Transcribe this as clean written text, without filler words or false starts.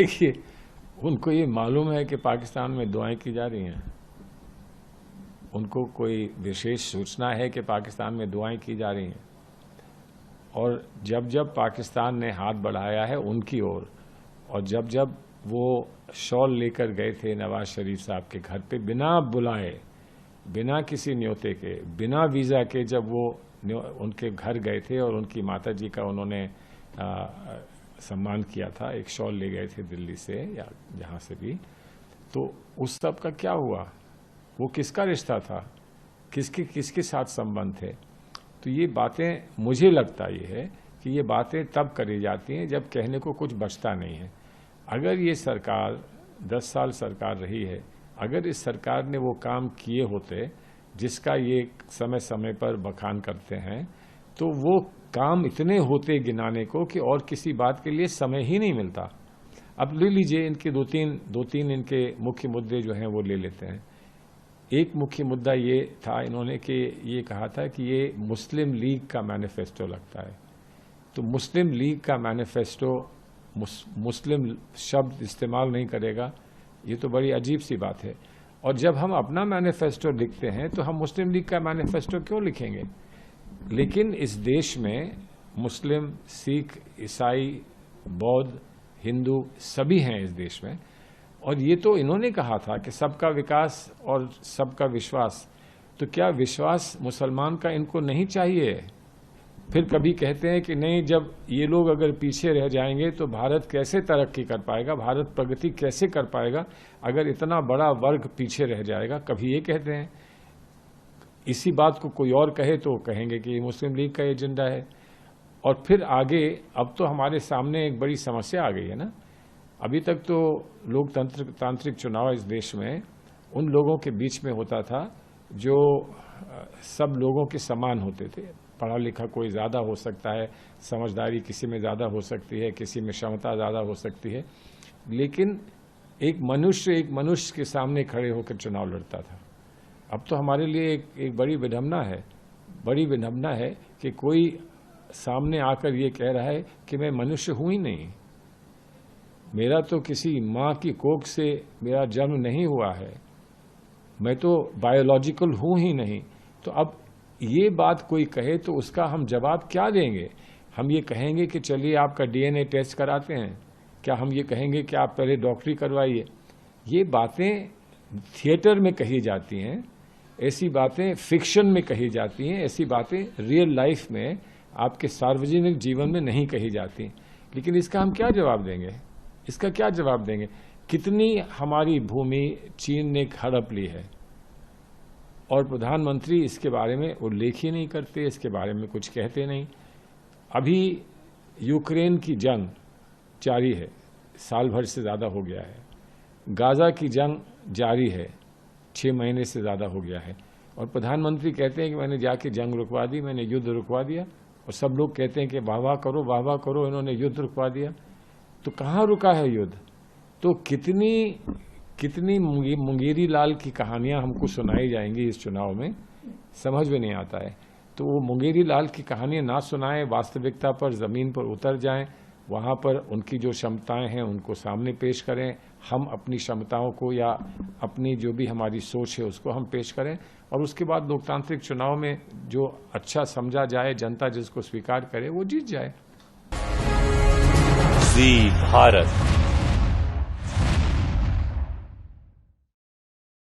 देखिए, उनको ये मालूम है कि पाकिस्तान में दुआएं की जा रही हैं? उनको कोई विशेष सूचना है कि पाकिस्तान में दुआएं की जा रही हैं? और जब जब पाकिस्तान ने हाथ बढ़ाया है उनकी ओर, और जब जब वो शॉल लेकर गए थे नवाज शरीफ साहब के घर पे बिना बुलाए, बिना किसी न्योते के, बिना वीज़ा के, जब वो उनके घर गए थे और उनकी माता जी का उन्होंने सम्मान किया था, एक शॉल ले गए थे दिल्ली से या जहाँ से भी, तो उस सब का क्या हुआ? वो किसका रिश्ता था? किसके साथ संबंध थे? तो ये बातें, मुझे लगता ये है कि ये बातें तब करी जाती हैं जब कहने को कुछ बचता नहीं है। अगर ये सरकार 10 साल सरकार रही है, अगर इस सरकार ने वो काम किए होते जिसका ये समय समय पर बखान करते हैं, तो वो काम इतने होते गिनाने को कि और किसी बात के लिए समय ही नहीं मिलता। अब ले लीजिए, इनके दो तीन इनके मुख्य मुद्दे जो हैं वो ले लेते हैं। एक मुख्य मुद्दा ये था इन्होंने कि ये कहा था कि ये मुस्लिम लीग का मैनिफेस्टो लगता है। तो मुस्लिम लीग का मैनिफेस्टो मुस्लिम शब्द इस्तेमाल नहीं करेगा, ये तो बड़ी अजीब सी बात है। और जब हम अपना मैनिफेस्टो लिखते हैं तो हम मुस्लिम लीग का मैनिफेस्टो क्यों लिखेंगे? लेकिन इस देश में मुस्लिम, सिख, ईसाई, बौद्ध, हिंदू सभी हैं इस देश में, और ये तो इन्होंने कहा था कि सबका विकास और सबका विश्वास। तो क्या विश्वास मुसलमान का इनको नहीं चाहिए? फिर कभी कहते हैं कि नहीं, जब ये लोग अगर पीछे रह जाएंगे तो भारत कैसे तरक्की कर पाएगा, भारत प्रगति कैसे कर पाएगा अगर इतना बड़ा वर्ग पीछे रह जाएगा? कभी ये कहते हैं। इसी बात को कोई और कहे तो कहेंगे कि ये मुस्लिम लीग का एजेंडा है। और फिर आगे, अब तो हमारे सामने एक बड़ी समस्या आ गई है ना। अभी तक तो लोकतांत्रिक चुनाव इस देश में उन लोगों के बीच में होता था जो सब लोगों के समान होते थे। पढ़ा लिखा कोई ज़्यादा हो सकता है, समझदारी किसी में ज़्यादा हो सकती है, किसी में क्षमता ज़्यादा हो सकती है, लेकिन एक मनुष्य के सामने खड़े होकर चुनाव लड़ता था। अब तो हमारे लिए एक बड़ी विडंबना है कि कोई सामने आकर ये कह रहा है कि मैं मनुष्य हूँ ही नहीं, मेरा तो किसी माँ की कोख से मेरा जन्म नहीं हुआ है, मैं तो बायोलॉजिकल हूँ ही नहीं। तो अब ये बात कोई कहे तो उसका हम जवाब क्या देंगे? हम ये कहेंगे कि चलिए आपका डीएनए टेस्ट कराते हैं? क्या हम ये कहेंगे कि आप पहले डॉक्टरी करवाइए? ये बातें थिएटर में कही जाती हैं, ऐसी बातें फिक्शन में कही जाती हैं, ऐसी बातें रियल लाइफ में आपके सार्वजनिक जीवन में नहीं कही जाती। लेकिन इसका हम क्या जवाब देंगे? इसका क्या जवाब देंगे? कितनी हमारी भूमि चीन ने हड़प ली है और प्रधानमंत्री इसके बारे में उल्लेख ही नहीं करते, इसके बारे में कुछ कहते नहीं। अभी यूक्रेन की जंग जारी है, साल भर से ज़्यादा हो गया है। गाज़ा की जंग जारी है, 6 महीने से ज़्यादा हो गया है, और प्रधानमंत्री कहते हैं कि मैंने जाके जंग रुकवा दी, मैंने युद्ध रुकवा दिया, और सब लोग कहते हैं कि वाह वाह करो, इन्होंने युद्ध रुकवा दिया। तो कहाँ रुका है युद्ध? तो कितनी मुंगेरी लाल की कहानियां हमको सुनाई जाएंगी इस चुनाव में, समझ में नहीं आता है। तो वो मुंगेरी लाल की कहानियां ना सुनाएं, वास्तविकता पर, ज़मीन पर उतर जाएं, वहाँ पर उनकी जो क्षमताएं हैं उनको सामने पेश करें। हम अपनी क्षमताओं को या अपनी जो भी हमारी सोच है उसको हम पेश करें, और उसके बाद लोकतांत्रिक चुनाव में जो अच्छा समझा जाए, जनता जिसको स्वीकार करे, वो जीत जाए। जी भारत।